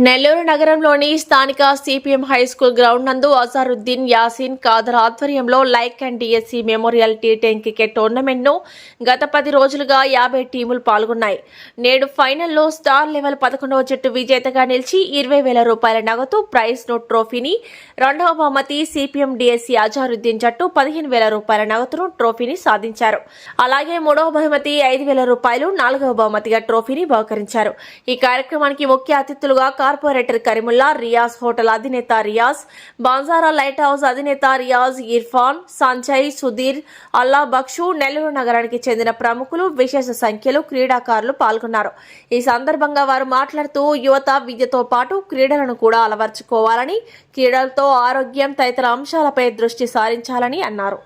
నెల్లూరు నగరంలోని స్థానిక CPM high school ground నందు అజారుద్దీన్ యాసిన్ ఖాదర్ ఆధ్వర్యంలో లైక్ and DSC memorial T ten cricket టోర్నమెంట్ను గత 10 రోజులుగా 50 టీములు పాల్గొన్నాయి. నేడు ఫైనల్లో స్టార్ లెవెల్ 11వ జట్టు విజేతగా నిలిచి 20,000 రూపాయల నగదు ప్రైజ్ నోట్ ట్రోఫీని, రెండవ బహుమతి సిపిఎం డిఎస్సి అజారుద్దీన్ జట్టు 15,000 రూపాయల నగదును ట్రోఫీని సాధించారు. అలాగే మూడవ బహుమతి 5,000 రూపాయలు, నాలుగవ బహుమతిగా ట్రోఫీని బహుకరించారు. ఈ కార్యక్రమానికి ముఖ్య అతిథులుగా కార్పొరేటర్ కరీముల్లా, రియాజ్ హోటల్ అధినేత రియాజ్, బంజారా లైట్ హౌస్ అధినేత రియాజ్, ఇర్ఫాన్, సంజయ్, సుధీర్, అల్లా బక్షు, నెల్లూరు నగరానికి చెందిన ప్రముఖులు, విశేష సంఖ్యలో క్రీడాకారులు పాల్గొన్నారు. ఈ సందర్భంగా వారు మాట్లాడుతూ యువత విద్యతో పాటు క్రీడలను కూడా అలవర్చుకోవాలని, క్రీడలతో ఆరోగ్యం తదితర అంశాలపై దృష్టి సారించాలని అన్నారు.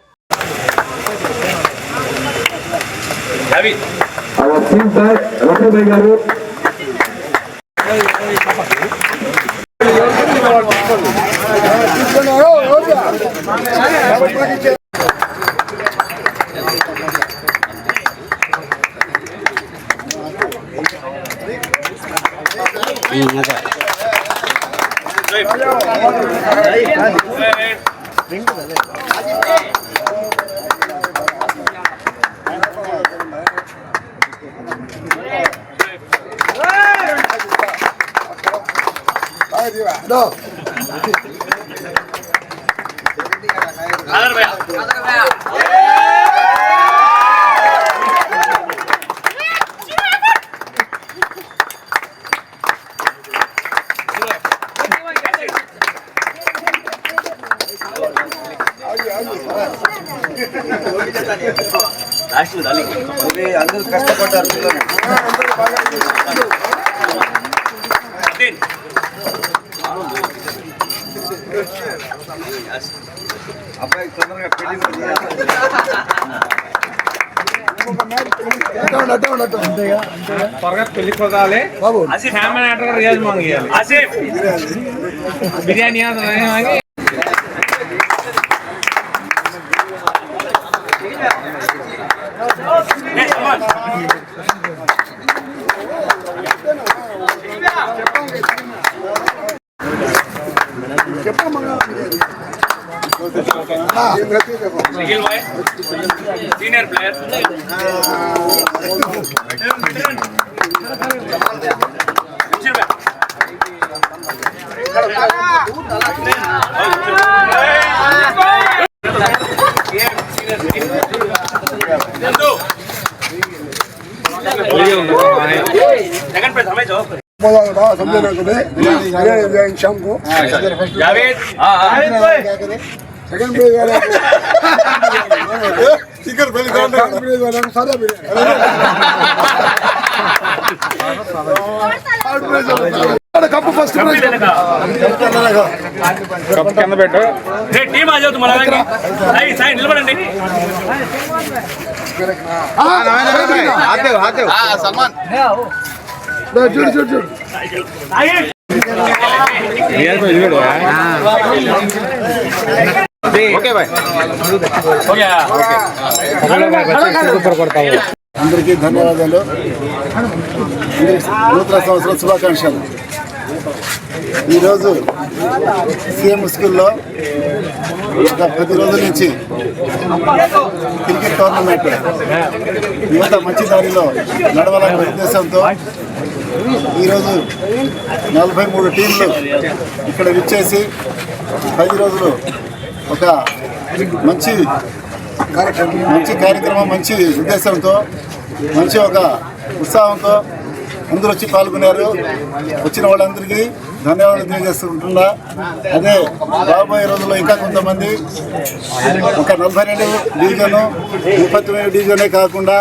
అందరూ కష్టపడ్డారు పిల్లలు. అబ్బాయి తొందరగా పెళ్లి కొదాలి రియాజ్ మాంగియాలి బిర్యానీ సీనియర్ ప్లేయర్ सेकंड पे हमें जाओ समझे ना तुम्हें शाम को जावेद सेकंड पे स्टिकर पहले सादा कप फर्स्ट कप కింద పెట్టు రే టీం ఆ జాओ तुम्हारा सही सही నిలబడండి आते हो सलमान చూడు చూడు చూడు ఓకే బాయ్ అందరికీ ధన్యవాదాలు. నూతన సంవత్సరం శుభాకాంక్షలు. ఈరోజు సిఎం స్కూల్లో ఒక 10 రోజుల నుంచి క్రికెట్ టోర్నమెంట్ యువత మంచి దారిలో నడవాలనే ఉద్దేశంతో ఈరోజు 43 టీంలు ఇక్కడ విచ్చేసి 10 రోజులు ఒక మంచి కార్యక్రమం, మంచి ఉద్దేశంతో, మంచి ఒక ఉత్సాహంతో అందరూ వచ్చి పాల్గొన్నారు. వచ్చిన వాళ్ళందరికీ ధన్యవాదాలు తెలియజేస్తుంటున్నా. అదే రాబోయే రోజుల్లో ఇంకా కొంతమంది ఒక 42 డివిజను, 39 డివిజనే కాకుండా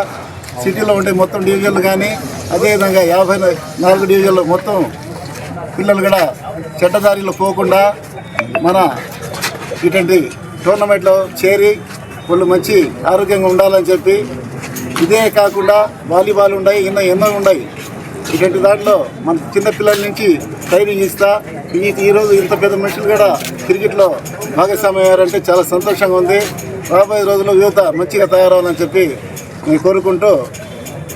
సిటీలో ఉండే మొత్తం డివిజన్లు కానీ, అదేవిధంగా 54 డివిజన్లు మొత్తం పిల్లలు కూడా చెడ్డదారిలో పోకుండా మన ఇటువంటి టోర్నమెంట్లో చేరి వాళ్ళు మంచి ఆరోగ్యంగా ఉండాలని చెప్పి, ఇదే కాకుండా వాలీబాల్ ఉన్నాయి, ఎన్నో ఉన్నాయి. ఇటువంటి దాంట్లో మన చిన్నపిల్లల నుంచి ట్రైనింగ్ ఇస్తా ఈరోజు ఇంత పెద్ద మనుషులు కూడా క్రికెట్లో భాగస్వామ్యం అయ్యారంటే చాలా సంతోషంగా ఉంది. రాబోయే రోజుల్లో యువత మంచిగా తయారవ్వాలని చెప్పి నేను కోరుకుంటూ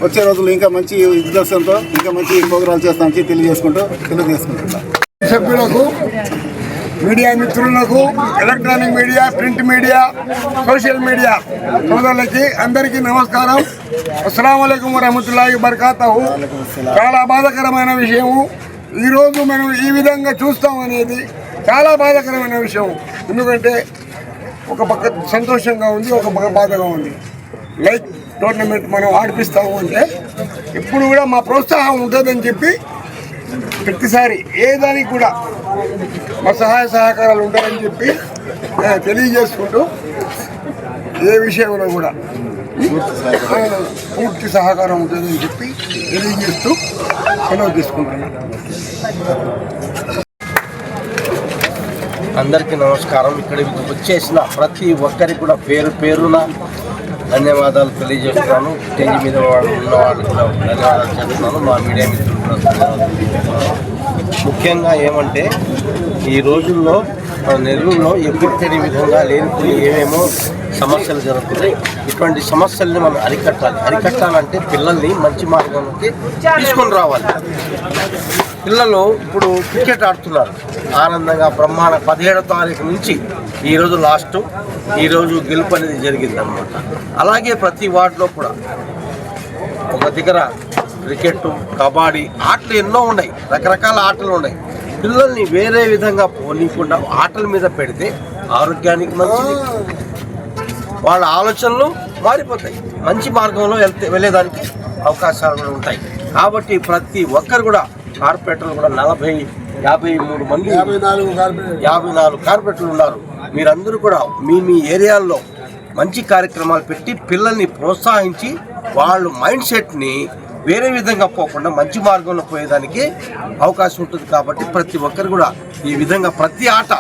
వచ్చే రోజుల్లో ఇంకా మంచి ఉద్దేశంతో ఇంకా మంచి ప్రోగ్రాలు చేస్తామని తెలియజేసుకుంటున్నాం. సభ్యులకు, మీడియా మిత్రులకు, electronic media, print media, social media సోదరులకి అందరికీ నమస్కారం. అస్సలాము అలైకుం వరహమతుల్లాహి వబరకాతుహు. చాలా బాధాకరమైన విషయము. ఈరోజు మనం ఈ విధంగా చూస్తాం అనేది చాలా బాధాకరమైన విషయం. ఎందుకంటే ఒక పక్క సంతోషంగా ఉంది, ఒక పక్క బాధగా ఉంది. లైక్ టోర్నమెంట్ మనం ఆడిపిస్తాము అంటే ఎప్పుడు కూడా మా ప్రోత్సాహం ఉంటుందని చెప్పి ప్రతిసారి ఏ దానికి కూడా మా సహాయ సహకారాలు ఉంటాయని చెప్పి తెలియజేసుకుంటూ ఏ విషయంలో కూడా పూర్తి సహకారం ఉంటుందని చెప్పి తెలియజేస్తూ సెలవు తీసుకుంటున్నాను. అందరికీ నమస్కారం. ఇక్కడికి వచ్చేసిన ప్రతి ఒక్కరికి కూడా పేరు పేరున ధన్యవాదాలు తెలియజేస్తున్నాను. స్టేజ్ మీద ఉన్న వాళ్ళకి కూడా ధన్యవాదాలు చేస్తున్నాను. మా మీడియా మిత్రులు కూడా ధన్యవాదాలు తెలియజేస్తున్నాను. ముఖ్యంగా ఏమంటే ఈ రోజుల్లో నెల్లూరులో ఎప్పుడు తెలియని విధంగా లేని ఏమేమో సమస్యలు జరుగుతున్నాయి. ఇటువంటి సమస్యల్ని మనం అరికట్టాలంటే పిల్లల్ని మంచి మార్గంలోకి తీసుకొని రావాలి. పిల్లలు ఇప్పుడు క్రికెట్ ఆడుతున్నారు ఆనందంగా బ్రహ్మాండ 17వ తారీఖు నుంచి ఈరోజు లాస్ట్, ఈరోజు గెలుపు అనేది జరిగిందనమాట. అలాగే ప్రతి వార్డులో కూడా ఒక దగ్గర క్రికెట్, కబడ్డీ ఆటలు ఎన్నో ఉన్నాయి, రకరకాల ఆటలు ఉన్నాయి. పిల్లల్ని వేరే విధంగా పోనీయకుండా ఆటల మీద పెడితే ఆరోగ్యానికి మంచిది, వాళ్ళ ఆలోచనలు మారిపోతాయి, మంచి మార్గంలో వెళ్ళేదానికి అవకాశాలు కూడా ఉంటాయి. కాబట్టి ప్రతి ఒక్కరు కూడా కార్పొరేటర్లు కూడా 53 మంది 54 కార్పొరేటర్లు ఉన్నారు. మీరందరూ కూడా మీ ఏరియాల్లో మంచి కార్యక్రమాలు పెట్టి పిల్లల్ని ప్రోత్సహించి వాళ్ళ మైండ్ సెట్ని వేరే విధంగా పోకుండా మంచి మార్గంలో పోయేదానికి అవకాశం ఉంటుంది. కాబట్టి ప్రతి ఒక్కరు కూడా ఈ విధంగా ప్రతి ఆట,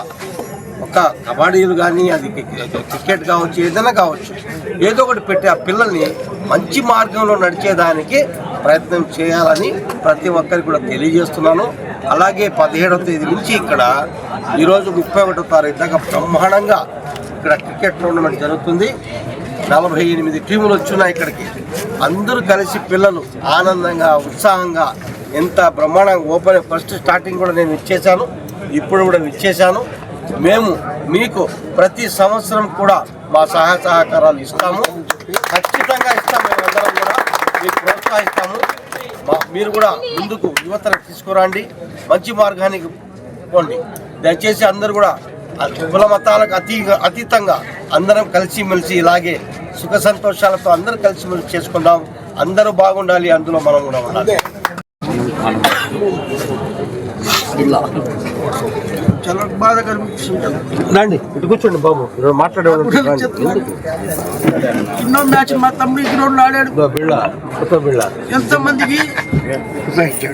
ఒక కబడ్డీలు కానీ, అది క్రికెట్ కావచ్చు, ఏదైనా కావచ్చు, ఏదో ఒకటి పెట్టి ఆ పిల్లల్ని మంచి మార్గంలో నడిచేదానికి ప్రయత్నం చేయాలని ప్రతి ఒక్కరికి కూడా తెలియజేస్తున్నాను. అలాగే 17వ తేదీ నుంచి ఇక్కడ ఈరోజు 31వ తారీఖు దాకా బ్రహ్మాండంగా ఇక్కడ క్రికెట్ టోర్నమెంట్ జరుగుతుంది. 48 టీములు వచ్చున్నాయి ఇక్కడికి. అందరూ కలిసి పిల్లలు ఆనందంగా, ఉత్సాహంగా, ఎంత బ్రహ్మాండంగా ఫస్ట్ స్టార్టింగ్ కూడా నేను ఇచ్చేశాను, ఇప్పుడు కూడా ఇచ్చేశాను. మేము మీకు ప్రతి సంవత్సరం కూడా మా సహాయ సహకారాలు ఇస్తాము, ఖచ్చితంగా ఇస్తాము. మేమందరం కూడా మీకు ప్రోత్సహిస్తాము. మీరు కూడా ముందుకు యువతను తీసుకురండి, మంచి మార్గానికి పోండి. దయచేసి అందరూ కూడా కుల మతాలకు అతీతంగా అందరం కలిసిమెలిసి ఇలాగే సుఖ సంతోషాలతో అందరూ కలిసిమెలిసి చేసుకుందాం. అందరూ బాగుండాలి, అందులో మనం కూడా ఉండాలి. చాలా బాధ కనిపిస్తుంది. రండి ఇటు కూర్చోండి బాబు, మాట్లాడే ఎన్నో మ్యాచ్ మా తమ్ముడు ఈ గ్రౌండ్ ఆడాడు. ఎంతమందికి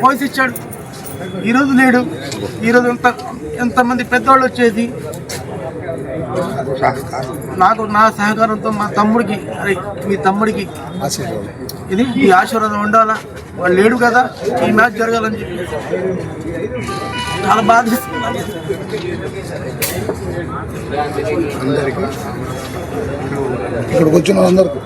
వాయిస్ ఇచ్చాడు. ఈరోజు లేడు. ఈరోజు ఎంతమంది పెద్దవాళ్ళు వచ్చేది. నాకు నా సహకారంతో మా తమ్ముడికి, అరే మీ తమ్ముడికి ఇది ఈ ఆశీర్వాదం ఉండాలా, వాళ్ళు లేడు కదా, ఈ మ్యాచ్ జరగాలని చెప్పి చాలా బాధిస్తుంది. ఇక్కడికి వచ్చిన అందరికీ